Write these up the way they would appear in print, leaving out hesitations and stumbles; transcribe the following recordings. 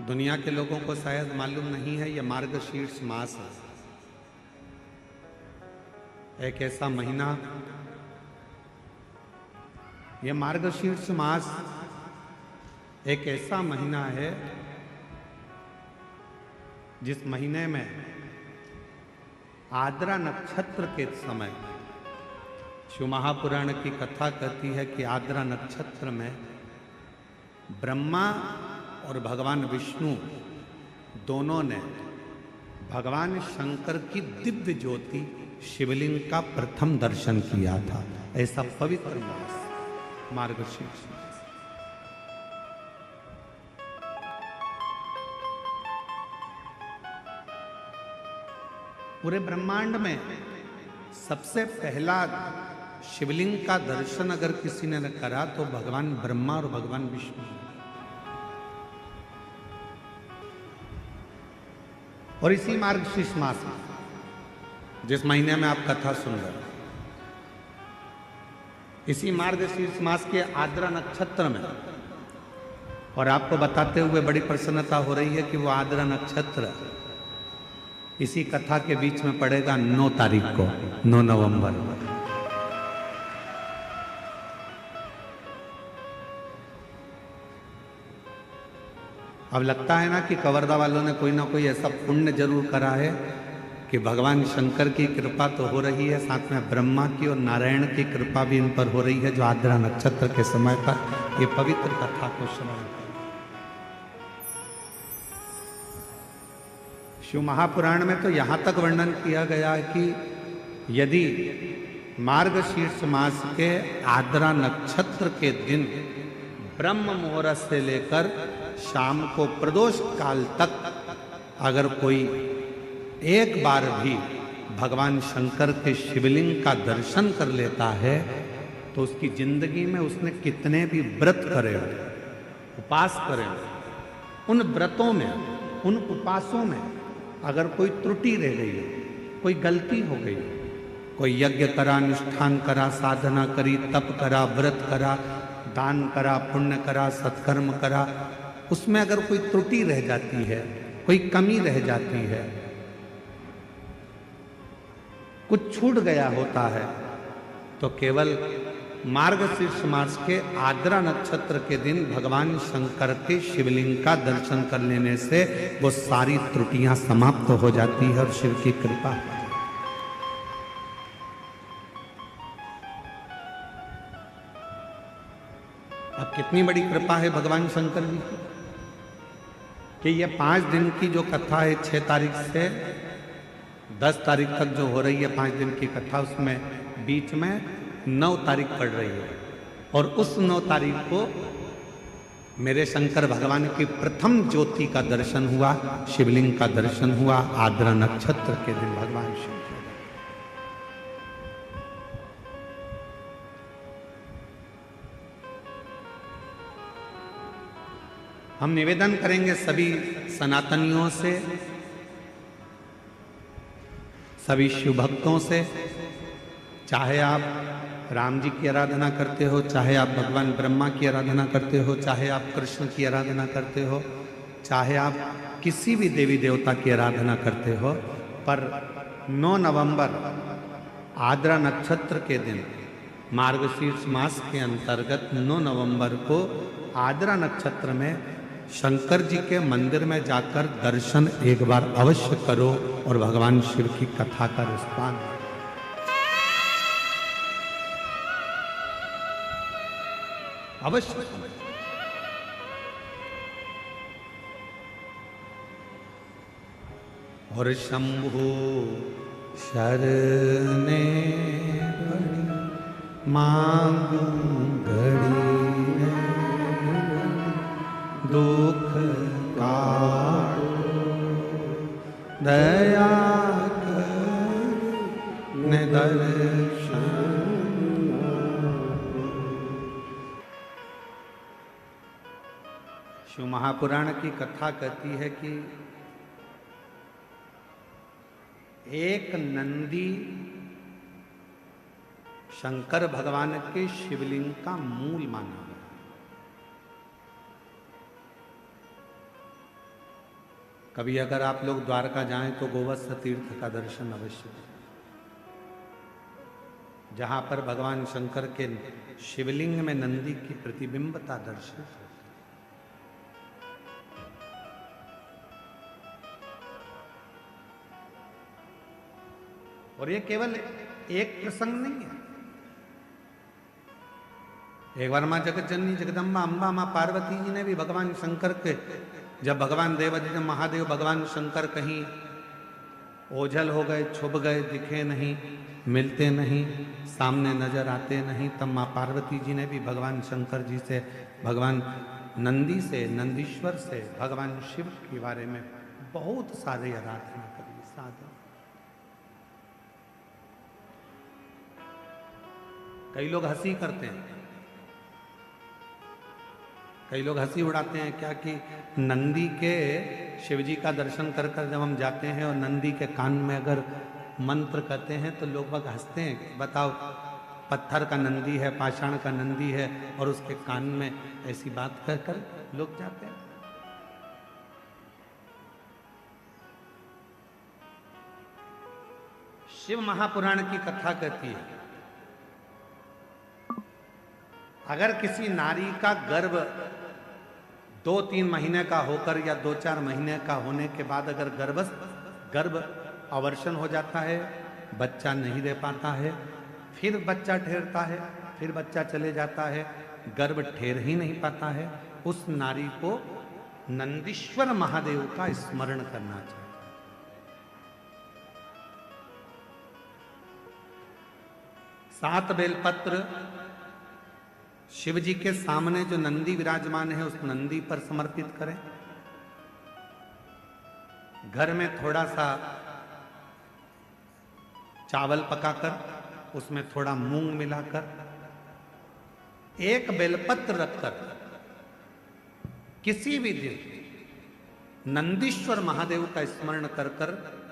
दुनिया के लोगों को शायद मालूम नहीं है, यह मार्गशीर्ष मास है। एक ऐसा महीना, यह मार्गशीर्ष मास एक ऐसा महीना है जिस महीने में आद्रा नक्षत्र के समय, शिव महापुराण की कथा कहती है कि आद्रा नक्षत्र में ब्रह्मा और भगवान विष्णु दोनों ने भगवान शंकर की दिव्य ज्योति शिवलिंग का प्रथम दर्शन किया था। ऐसा पवित्र मास मार्गशीर्ष मास। पूरे ब्रह्मांड में सबसे पहला शिवलिंग का दर्शन अगर किसी ने करा तो भगवान ब्रह्मा और भगवान विष्णु। और इसी मार्गशीर्ष मास में, जिस महीने में आप कथा सुन रहे हैं, इसी मार्गशीर्ष मास के आद्रा नक्षत्र में, और आपको बताते हुए बड़ी प्रसन्नता हो रही है कि वो आद्रा नक्षत्र इसी कथा के बीच में पड़ेगा 9 तारीख को, 9 नवंबर। अब लगता है ना कि कवर्धा वालों ने कोई ना कोई ऐसा पुण्य जरूर करा है कि भगवान शंकर की कृपा तो हो रही है, साथ में ब्रह्मा की और नारायण की कृपा भी इन पर हो रही है, जो आद्रा नक्षत्र के समय पर ये पवित्र कथा को श्रवण कर। शिव महापुराण में तो यहाँ तक वर्णन किया गया है कि यदि मार्गशीर्ष मास के आद्रा नक्षत्र के दिन ब्रह्म मुहूर्त से लेकर शाम को प्रदोष काल तक अगर कोई एक बार भी भगवान शंकर के शिवलिंग का दर्शन कर लेता है तो उसकी जिंदगी में उसने कितने भी व्रत करे हो, उपास करे हो, उन व्रतों में, उन उपासों में अगर कोई त्रुटि रह गई हो, कोई गलती हो गई, कोई यज्ञ करा, अनुष्ठान करा, साधना करी, तप करा, व्रत करा, दान करा, पुण्य करा, सत्कर्म करा, उसमें अगर कोई त्रुटि रह जाती है, कोई कमी रह जाती है, कुछ छूट गया होता है, तो केवल मार्गशीर्ष मास के आद्रा नक्षत्र के दिन भगवान शंकर के शिवलिंग का दर्शन कर लेने से वो सारी त्रुटियां समाप्त हो जाती है और शिव की कृपा। अब कितनी बड़ी कृपा है भगवान शंकर जी की कि ये 5 दिन की जो कथा है, 6 तारीख से 10 तारीख तक जो हो रही है 5 दिन की कथा, उसमें बीच में 9 तारीख पड़ रही है। और उस 9 तारीख को मेरे शंकर भगवान की प्रथम ज्योति का दर्शन हुआ, शिवलिंग का दर्शन हुआ आद्रा नक्षत्र के दिन भगवान शिव। हम निवेदन करेंगे सभी सनातनियों से, सभी शिव भक्तों से, चाहे आप राम जी की आराधना करते हो, चाहे आप भगवान ब्रह्मा की आराधना करते हो, चाहे आप कृष्ण की आराधना करते हो, चाहे आप किसी भी देवी देवता की आराधना करते हो, पर 9 नवंबर आद्रा नक्षत्र के दिन मार्गशीर्ष मास के अंतर्गत 9 नवंबर को आद्रा नक्षत्र में शंकर जी के मंदिर में जाकर दर्शन एक बार अवश्य करो और भगवान शिव की कथा का रसपान अवश्य। और शंभु शरणे मांगू घड़ी दुख काटो दया कर दर्शन। शिव महापुराण की कथा कहती है कि एक नंदी शंकर भगवान के शिवलिंग का मूल माना गया। कभी अगर आप लोग द्वारका जाएं तो गोवत्स तीर्थ का दर्शन अवश्य करें, जहां पर भगवान शंकर के शिवलिंग में नंदी की प्रतिबिंबता दर्शित है। और ये केवल एक प्रसंग नहीं है। एक बार मां जगत जननी जगदम्बा अम्बा मां पार्वती जी ने भी भगवान शंकर के, जब भगवान देवादिदेव महादेव भगवान शंकर कहीं ओझल हो गए, छुप गए, दिखे नहीं, मिलते नहीं, सामने नजर आते नहीं, तब मां पार्वती जी ने भी भगवान शंकर जी से, भगवान नंदी से, नंदीश्वर से, भगवान शिव के बारे में बहुत सारे आराधना करी, साधन। कई लोग हंसी करते हैं, कई लोग हंसी उड़ाते हैं क्या कि नंदी के शिवजी का दर्शन कर कर जब हम जाते हैं और नंदी के कान में अगर मंत्र कहते हैं तो लोग बाग हंसते हैं। बताओ, पत्थर का नंदी है, पाषाण का नंदी है, और उसके कान में ऐसी बात कह कर लोग जाते हैं। शिव महापुराण की कथा कहती है, अगर किसी नारी का गर्भ 2-3 महीने का होकर या 2-4 महीने का होने के बाद अगर गर्भ अवर्षण हो जाता है, बच्चा नहीं दे पाता है, फिर बच्चा ठहरता है, फिर बच्चा चले जाता है, गर्भ ठहर ही नहीं पाता है, उस नारी को नंदीश्वर महादेव का स्मरण करना चाहिए। 7 बेलपत्र शिव जी के सामने जो नंदी विराजमान है उस नंदी पर समर्पित करें। घर में थोड़ा सा चावल पकाकर उसमें थोड़ा मूंग मिलाकर 1 बेलपत्र रखकर किसी भी दिन नंदीश्वर महादेव का स्मरण कर कर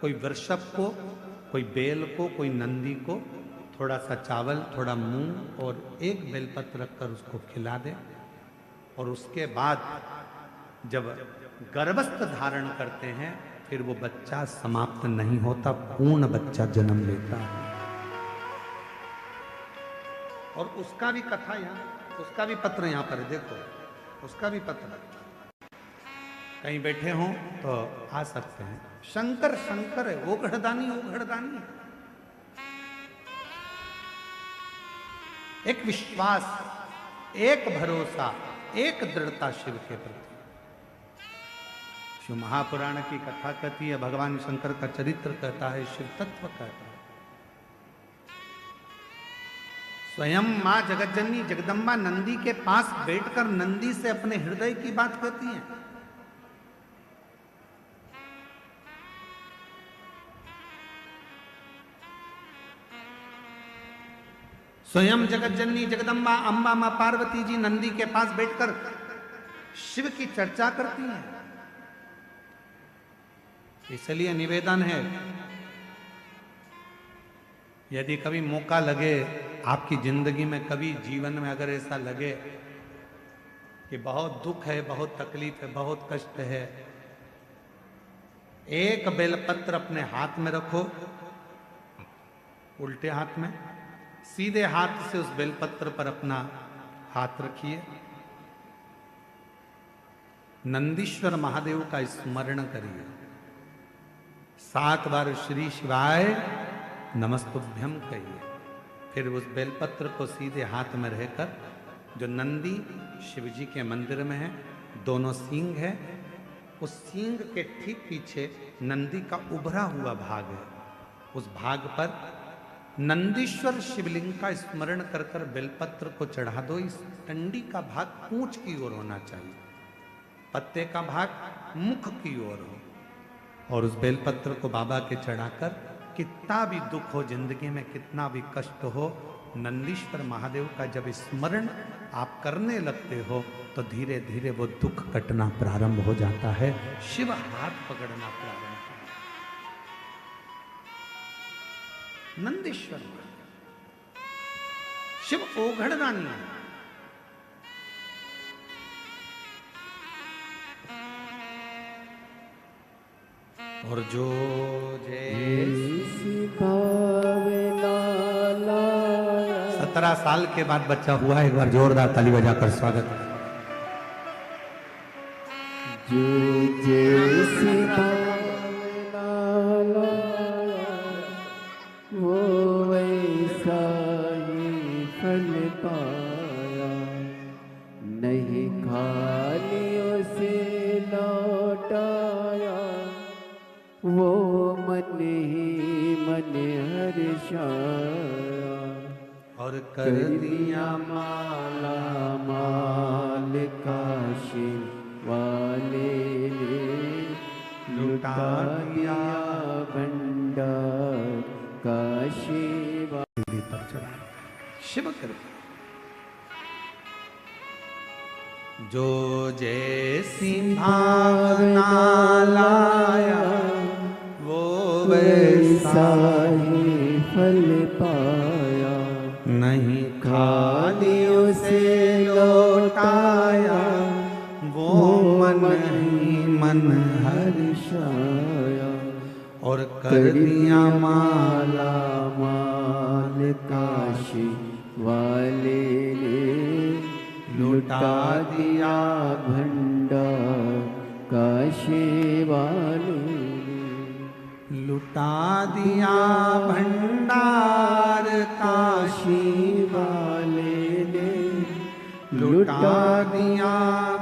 कोई वृषभ को, कोई बेल को, कोई नंदी को थोड़ा सा चावल, थोड़ा मूंग और 1 बेलपत्र रखकर उसको खिला दे, और उसके बाद जब गर्भस्थ धारण करते हैं फिर वो बच्चा समाप्त नहीं होता, पूर्ण बच्चा जन्म लेता है। और उसका भी कथा यहाँ, उसका भी पत्र यहाँ पर है, देखो उसका भी पत्र। कहीं बैठे हों तो आ सकते हैं। शंकर शंकर है, ओघड़दानी ओघड़दानी है। एक विश्वास, एक भरोसा, एक दृढ़ता शिव के प्रति। शिव महापुराण की कथा कहती है, भगवान शंकर का चरित्र कहता है, शिव तत्व कहता है। स्वयं मां जगतजननी जगदम्बा नंदी के पास बैठकर नंदी से अपने हृदय की बात कहती हैं। स्वयं जगत जननी जगदम्बा अम्बा मां पार्वती जी नंदी के पास बैठकर शिव की चर्चा करती हैं। इसलिए निवेदन है, यदि कभी मौका लगे आपकी जिंदगी में, कभी जीवन में अगर ऐसा लगे कि बहुत दुख है, बहुत तकलीफ है, बहुत कष्ट है, 1 बेलपत्र अपने हाथ में रखो, उल्टे हाथ में, सीधे हाथ से उस बेलपत्र पर अपना हाथ रखिए, नंदीश्वर महादेव का स्मरण करिए, 7 बार श्री शिवाय नमस्तुभ्यम कहिए। फिर उस बेलपत्र को सीधे हाथ में रहकर, जो नंदी शिवजी के मंदिर में है, दोनों सींग है, उस सींग के ठीक पीछे नंदी का उभरा हुआ भाग है, उस भाग पर नंदीश्वर शिवलिंग का स्मरण कर कर बेलपत्र को चढ़ा दो। इस डंडी का भाग पूंछ की ओर होना चाहिए, पत्ते का भाग मुख की ओर हो, और उस बेलपत्र को बाबा के चढ़ाकर, कितना भी दुख हो जिंदगी में, कितना भी कष्ट हो, नंदीश्वर महादेव का जब स्मरण आप करने लगते हो तो धीरे धीरे वो दुख कटना प्रारंभ हो जाता है, शिव हाथ पकड़ना प्रारंभ। नंदीश्वर शिव ओघड़दानी है। और जो जैसी 17 साल के बाद बच्चा हुआ है। एक बार जोरदार ताली बजाकर स्वागत। जो जैसी भावना लाया वो वैसा ही फल पाया, नहीं खाली उसे लौटाया, वो मन ही मन हर्षाया, और कर दिया माला माल काशी वाले ने, लुटा दिया भंडार काशी वाले पर चढ़ा। शिव कृपा जो जैसी भावना लाया वो वैसा ही फल पाया, नहीं खाली उसे लौटाया, वो मन ही मन हर्षाया, और कर दिया माला माल काशी वाले ने, लुटा दिया भंडार काशी वाले ने, लुटा दिया भंडार काशी वाले ने, लुटा दिया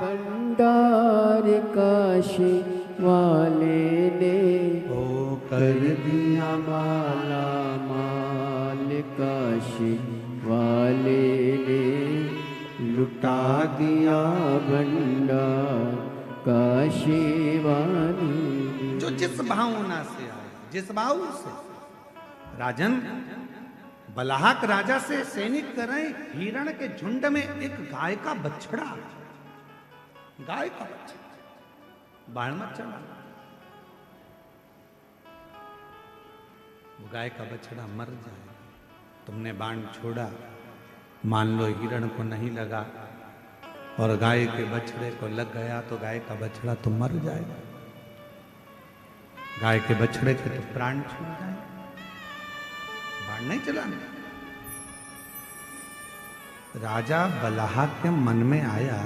भंडार काशी वाले ने, ओ कर दिया माला माल काशी वाले ने, लुटा दिया भंडार काशी वाले ने। जो जिस भावना से आए, जिस भाव से। राजन बलाहक राजा से सैनिक कर रहे, हिरण के झुंड में एक गाय का बछड़ा, गाय का बछड़ा बाण मत चला। वो गाय का बछड़ा मर जाए, तुमने बाण छोड़ा, मान लो हिरण को नहीं लगा और गाय के बछड़े को लग गया तो गाय का बछड़ा तो मर जाएगा, गाय के बछड़े के तो प्राण छूट जाए। बाण नहीं चलाने। राजा बलाहा के मन में आया,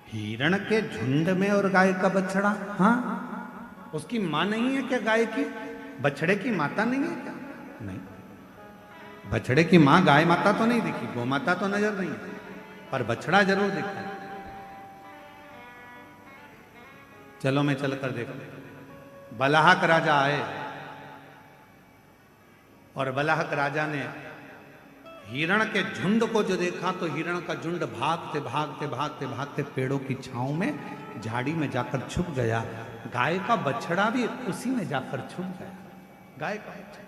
हिरण के झुंड में और गाय का बछड़ा, हाँ उसकी मां नहीं है क्या? गाय की बछड़े की माता नहीं है क्या? नहीं, बछड़े की मां गाय माता तो नहीं दिखी, गौ माता तो नजर नहीं है, पर बछड़ा जरूर दिखता है। चलो मैं चलकर देखो। बलाहक राजा आए और बलाहक राजा ने हिरण के झुंड को जो देखा तो हिरण का झुंड भागते भागते भागते भागते पेड़ों की छांव में झाड़ी में जाकर छुप गया। गाय का बछड़ा भी उसी में जाकर छुप गया। गाय का बछड़ा।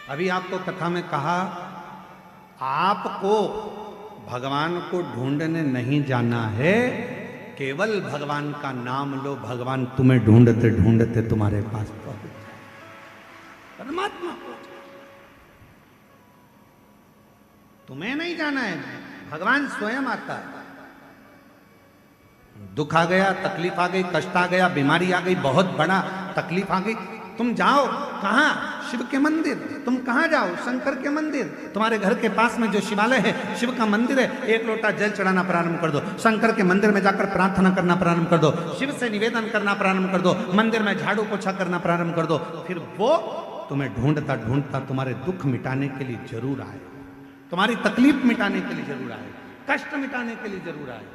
अभी आपको कथा में कहा, आपको भगवान को ढूंढने नहीं जाना है, केवल भगवान का नाम लो, भगवान तुम्हें ढूंढते ढूंढते तुम्हारे पास पहुंच जाए। परमात्मा तुम्हें नहीं जाना है, भगवान स्वयं आता है। दुख आ गया, तकलीफ आ गई, कष्ट आ गया, बीमारी आ गई, बहुत बड़ा तकलीफ आ गई, तुम जाओ कहां? शिव के मंदिर। तुम कहां जाओ? शंकर के मंदिर। तुम्हारे घर के पास में जो शिवालय है, शिव का मंदिर है, एक लोटा जल चढ़ाना प्रारंभ कर दो, शंकर के मंदिर में जाकर प्रार्थना करना प्रारंभ कर दो, शिव से निवेदन करना प्रारंभ कर दो, मंदिर में झाड़ू पोछा करना प्रारंभ कर दो। फिर वो तुम्हें ढूंढता ढूंढता तुम्हारे दुख मिटाने के लिए जरूर आए, तुम्हारी तकलीफ मिटाने के लिए जरूर आए, कष्ट मिटाने के लिए जरूर आए।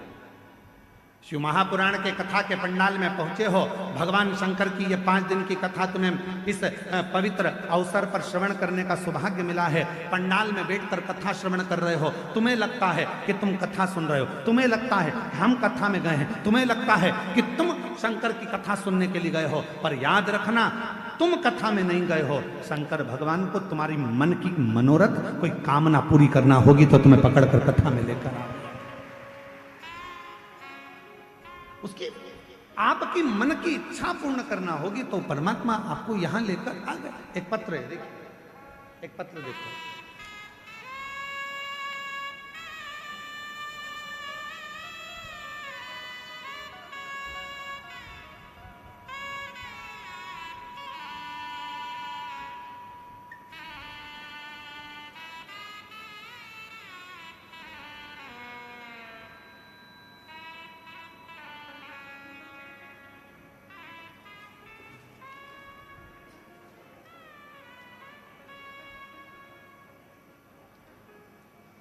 शिव महापुराण के कथा के पंडाल में पहुंचे हो, भगवान शंकर की ये 5 दिन की कथा तुम्हें इस पवित्र अवसर पर श्रवण करने का सौभाग्य मिला है। पंडाल में बैठकर कथा श्रवण कर रहे हो, तुम्हें लगता है कि तुम कथा सुन रहे हो, तुम्हें लगता है हम कथा में गए हैं, तुम्हें लगता है कि तुम शंकर की कथा सुनने के लिए गए हो, पर याद रखना तुम कथा में नहीं गए हो। शंकर भगवान को तुम्हारी मन की मनोरथ, कोई कामना पूरी करना होगी तो तुम्हें पकड़कर कथा में लेकर आओ। उसकी आपकी मन की इच्छा पूर्ण करना होगी तो परमात्मा आपको यहां लेकर आ गए। एक पत्र है, देखिए, एक पत्र देखो।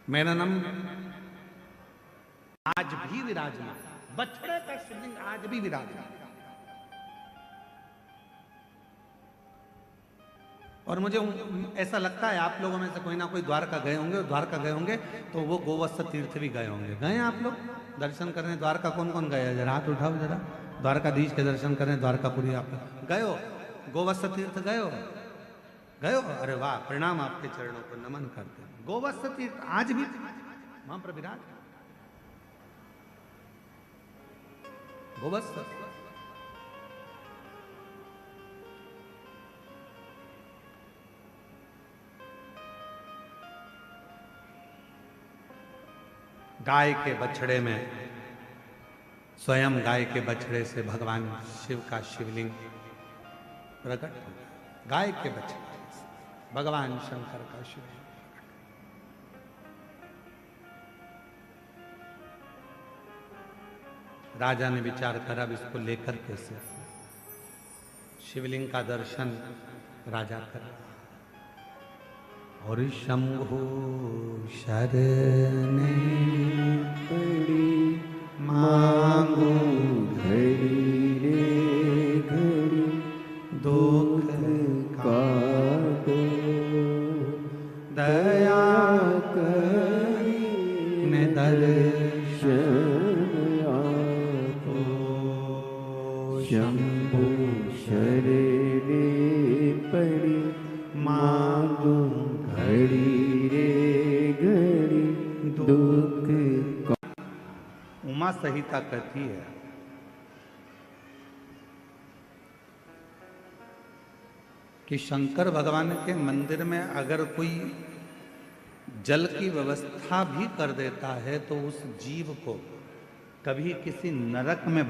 मेरा नाम आज भी विराजमान, बछड़े का शिवलिंग आज भी विराजमान। और मुझे ऐसा लगता है आप लोगों में से कोई ना कोई द्वारका गए होंगे, और द्वारका गए होंगे तो वो गोवत्स तीर्थ भी गए होंगे। गए आप लोग दर्शन करने? द्वारका कौन कौन गए? जरा हाथ उठाओ जरा। द्वारकाधीश के दर्शन करें, द्वारकापुरी आप गए हो? गोवत्स तीर्थ गए हो? गए हो? अरे वाह, प्रणाम, आपके चरणों को नमन करते हैं। गोवत्स तीर्थ आज भी वहां पर विराज गोवत्स। गाय के बछड़े में, स्वयं गाय के बछड़े से भगवान शिव का शिवलिंग प्रकट हो। गाय के बछड़े से भगवान शंकर का शिवलिंग। राजा ने विचार करा अब इसको लेकर कैसे शिवलिंग का दर्शन राजा कर। और शंभु शरणे पड़ी मांगू घड़ी रे घड़ी दुख काटो दया करी ने दर्शन आपो शंभु शरणे पड़ी मांगू घड़ी रे घड़ी दुख का। उमा संहिता कहती है कि शंकर भगवान के मंदिर में अगर कोई जल की व्यवस्था भी कर देता है तो उस जीव को कभी किसी नरक में